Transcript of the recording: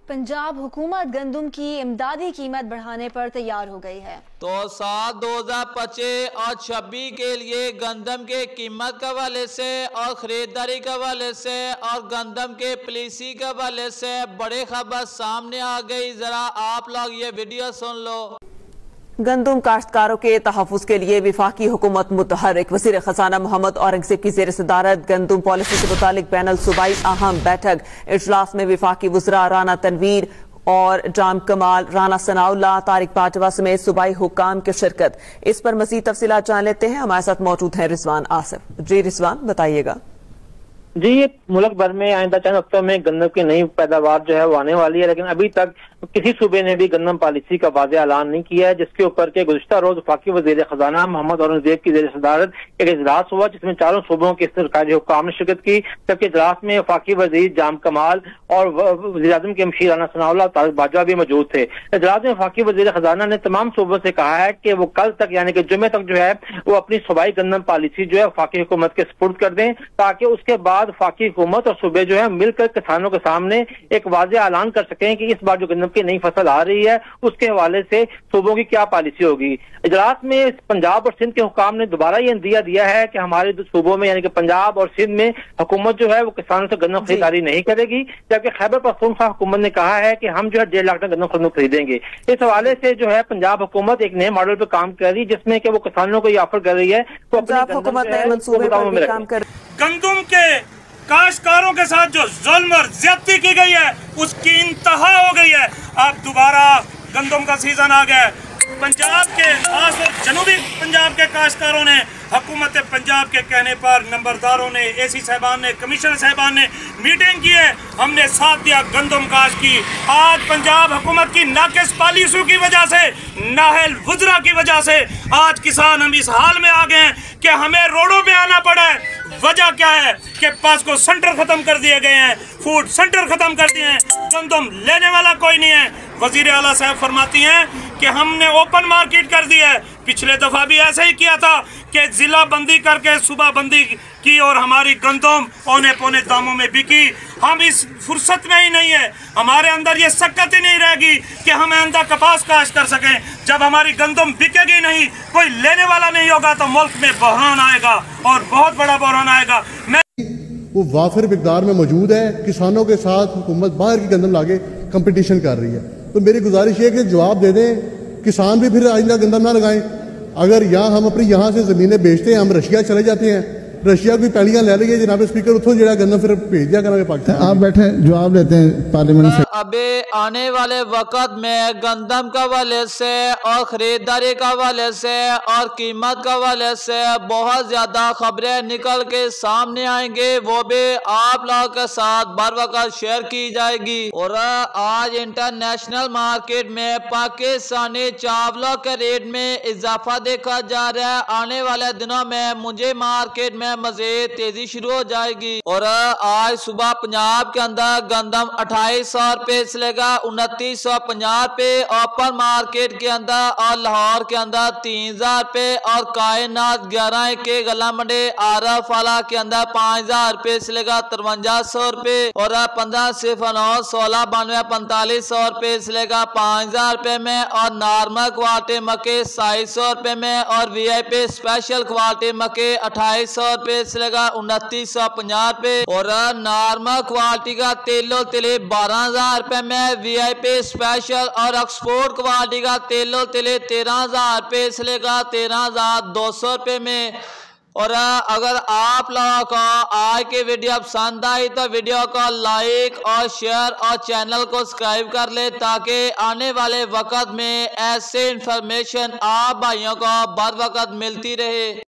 पंजाब हुकूमत गंदम की इमदादी कीमत बढ़ाने पर तैयार हो गई है। तो साल 2025 और 26 के लिए गंदम के कीमत के हवाले से और खरीदारी के हवाले से और गंदम के पॉलिसी के हवाले से बड़ी खबर सामने आ गई। जरा आप लोग ये वीडियो सुन लो। गंदम काश्तकारों के तहफ़्फ़ुज़ के लिए विफाकी हुकूमत मुतहर्रिक। वज़ीर ख़ज़ाना मोहम्मद औरंगज़ेब की ज़ेर सदारत गंदम पॉलिसी के मुतालिक बैनुल सूबाई अहम बैठक। इजलास में विफाकी वज़रा राना तनवीर और जाम कमाल, राना सनाउल्लाह, तारिक पाटवा समेत सूबाई हुक्काम की शिरकत। इस पर मज़ीद तफसीलात जान लेते हैं। हमारे साथ मौजूद हैं रिजवान आसिफ। जी रिजवान, बताइएगा। जी, ये मुल्क भर में आइंदा चंद हफ्तों में गन्नम की नई पैदावार जो है वो आने वाली है, लेकिन अभी तक किसी सूबे ने भी गन्नम पॉलिसी का वाज़े ऐलान नहीं किया है, जिसके ऊपर के गुज़िश्ता रोज वफाकी वज़ीर ख़ज़ाना मोहम्मद औरंगज़ेब की ज़ेर सदारत एक इजलास हुआ, जिसमें चारों सूबों के सरकारी हुक्काम ने शिरकत की। जबकि इजलास में वफाकी वज़ीर जाम कमाल और वज़ीर आज़म के मशीर राना सनाउल्लाह, तारिक पाटवा भी मौजूद थे। इजलास में वफाकी वज़ीर ख़ज़ाना ने तमाम सूबों से कहा है कि वो कल तक यानी कि जुमे तक जो है वो अपनी सूबाई गन्नम पॉलिसी जो है वफाकी हुकूमत के सुपुर्द कर दें, ताकि उसके बाद वफाकी हुकूमत और सूबे जो है मिलकर किसानों के सामने एक वाज़े ऐलान कर सकें कि इस बार जो गन्नम की नई फसल आ रही है उसके हवाले से सूबों की क्या पॉलिसी होगी। इजलास में पंजाब और सिंध के हुकाम ने दोबारा ये इंदिया दिया है कि हमारे सूबों में यानी कि पंजाब और सिंध में हुकूमत जो है वो किसानों से गन्नम खरीदारी नहीं करेगी, जबकि खैबर पख्तूनख्वा हुकूमत ने कहा है कि हम जो है 1.5 लाख टन गन्नम खरीदेंगे। इस हवाले से जो है पंजाब हुकूमत एक नए मॉडल पर काम कर रही है, जिसमें कि वो किसानों को ये ऑफर कर रही है गंदम के काश्तकारों के साथ जो जुल्म और ज्यादती की गई है उसकी इंतहा हो गई है। अब दोबारा गंदम का सीजन आ गया है। पंजाब के खासतौर जनूबी पंजाब के काश्तकारों ने हुकूमत पंजाब के कहने पर नंबरदारों ने, एसी साहबान ने, कमिश्नर साहबान ने मीटिंग की है, हमने साथ दिया गंदम काश्त की। आज पंजाब हुकूमत की नाकिस पॉलिसियों की वजह से, नाहल वुज़रा की वजह से आज किसान हम इस हाल में आ गए हैं कि हमें रोडों पे आना पड़ा है। वजह क्या है कि पास्को सेंटर खत्म कर दिए गए हैं, फूड सेंटर खत्म कर दिए हैं, गंदम लेने वाला कोई नहीं है। वजीर आला साहब फरमाती हैं कि हमने ओपन मार्केट कर दी है। पिछले दफा भी ऐसा ही किया था कि जिला बंदी करके सूबा बंदी की और हमारी गंदम औने पौने दामों में बिकी। हम इस फुर्सत में ही नहीं है, हमारे अंदर ये सकत ही नहीं रहेगी कि हम आइंदा कपास काश्त कर सकें। जब हमारी गंदम बिकेगी नहीं, कोई लेने वाला नहीं होगा, तो मुल्क में बहरान आएगा और बहुत बड़ा बहरान आएगा। वो वाफिर मिकदार में मौजूद है। किसानों के साथ हुकूमत बाहर की गंदम लाके कंपटीशन कर रही है। तो मेरी गुजारिश है कि जवाब दे दें, किसान भी फिर आइंदा गंदम ना लगाएं। अगर यहाँ हम अपनी यहाँ से जमीनें बेचते हैं, हम रशिया चले जाते हैं, रशिया की पैलियां ले रही है जनाब स्पीकर, उतो जरा गन्ना फिर भेज दिया करेंगे पाकिस्तान। आप बैठे जवाब देते हैं पार्लियामेंट से। अबे आने वाले वक्त में गंदम का हवाले से और खरीदारी का हवाले से और कीमत का हवाले से बहुत ज्यादा खबरें निकल के सामने आएंगे, वो भी आप लोगों के साथ बर वक्त शेयर की जाएगी। और आज इंटरनेशनल मार्केट में पाकिस्तानी चावलों के रेट में इजाफा देखा जा रहा है। आने वाले दिनों में मुझे मार्केट में मजीद तेजी शुरू हो जाएगी। और आज सुबह पंजाब के अंदर गंदम 2800 रुपए से लेगा 2950 रुपए ओपन मार्केट के अंदर, और लाहौर के अंदर 3000 रुपए, और कायनात 11 के गला मंडी आरफ वाला के अंदर 5000 रुपए से लेगा 5300 रुपए, और 15 सिफर 9 16 92 4500 रुपए से लेगा 5000 रुपए में, और नॉर्मल क्वालिटी मक्के 2700 रुपए में, और VIP स्पेशल क्वालिटी मक्के 2800 रुपए से लगा 2950 रुपए, और नॉर्मल क्वालिटी का तेलो तिले 12000 रुपए में, VIP स्पेशल और एक्सपोर्ट क्वालिटी का तेलो तिले 13000 रुपए से लेगा 13200 रुपए में। और अगर आप लोगों को आज की वीडियो पसंद आई तो वीडियो को लाइक और शेयर और चैनल को सब्सक्राइब कर ले, ताकि आने वाले वक्त में ऐसे इंफॉर्मेशन आप भाइयों को बर वक्त मिलती रहे।